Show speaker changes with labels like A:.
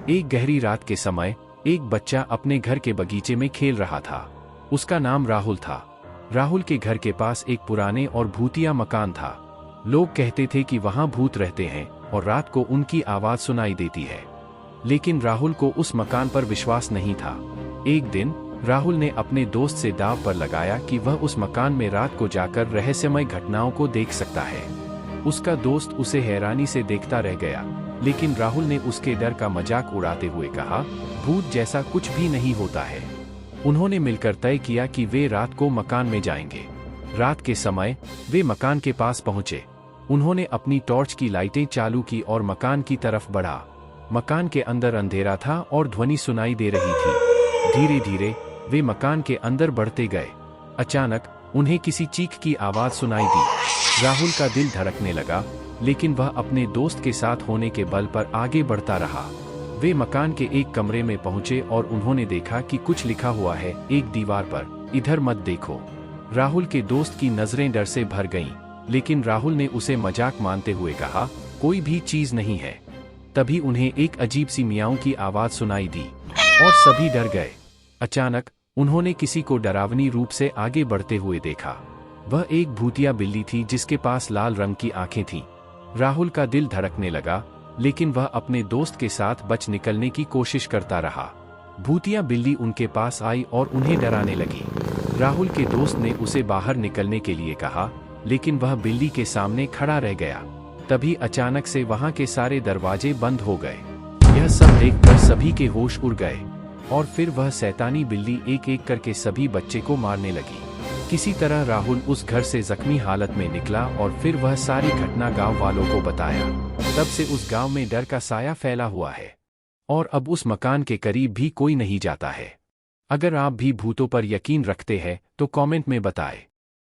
A: एक गहरी रात के समय एक बच्चा अपने घर के बगीचे में खेल रहा था। उसका नाम राहुल था। राहुल के घर के पास एक पुराने और भूतिया मकान था। लोग कहते थे कि वहां भूत रहते हैं और रात को उनकी आवाज सुनाई देती है। लेकिन राहुल को उस मकान पर विश्वास नहीं था। एक दिन राहुल ने अपने दोस्त से दांव पर लगाया कि वह उस मकान में रात को जाकर रहस्यमय घटनाओं को देख सकता है। उसका दोस्त उसे हैरानी से देखता रह गया, लेकिन राहुल ने उसके डर का मजाक उड़ाते हुए कहा, भूत जैसा कुछ भी नहीं होता है। उन्होंने मिलकर तय किया कि वे रात को मकान में जाएंगे। रात के समय वे मकान के पास पहुंचे। उन्होंने अपनी टॉर्च की लाइटें चालू की और मकान की तरफ बढ़ा। मकान के अंदर अंधेरा था और ध्वनि सुनाई दे रही थी। धीरे धीरे वे मकान के अंदर बढ़ते गए। अचानक उन्हें किसी चीख की आवाज सुनाई दी। राहुल का दिल धड़कने लगा, लेकिन वह अपने दोस्त के साथ होने के बल पर आगे बढ़ता रहा। वे मकान के एक कमरे में पहुंचे और उन्होंने देखा कि कुछ लिखा हुआ है एक दीवार पर, इधर मत देखो। राहुल के दोस्त की नजरें डर से भर गईं, लेकिन राहुल ने उसे मजाक मानते हुए कहा, कोई भी चीज नहीं है। तभी उन्हें एक अजीब सी मियाऊं की आवाज सुनाई दी और सभी डर गए। अचानक उन्होंने किसी को डरावनी रूप से आगे बढ़ते हुए देखा। वह एक भूतिया बिल्ली थी जिसके पास लाल रंग की आंखें थीं। राहुल का दिल धड़कने लगा, लेकिन वह अपने दोस्त के साथ बच निकलने की कोशिश करता रहा। भूतिया बिल्ली उनके पास आई और उन्हें डराने लगी। राहुल के दोस्त ने उसे बाहर निकलने के लिए कहा, लेकिन वह बिल्ली के सामने खड़ा रह गया। तभी अचानक से वहां के सारे दरवाजे बंद हो गए। यह सब देखकर सभी के होश उड़ गए और फिर वह शैतानी बिल्ली एक एक करके सभी बच्चे को मारने लगी। किसी तरह राहुल उस घर से जख्मी हालत में निकला और फिर वह सारी घटना गांव वालों को बताया। तब से उस गांव में डर का साया फैला हुआ है और अब उस मकान के करीब भी कोई नहीं जाता है। अगर आप भी भूतों पर यकीन रखते हैं तो कमेंट में बताएं।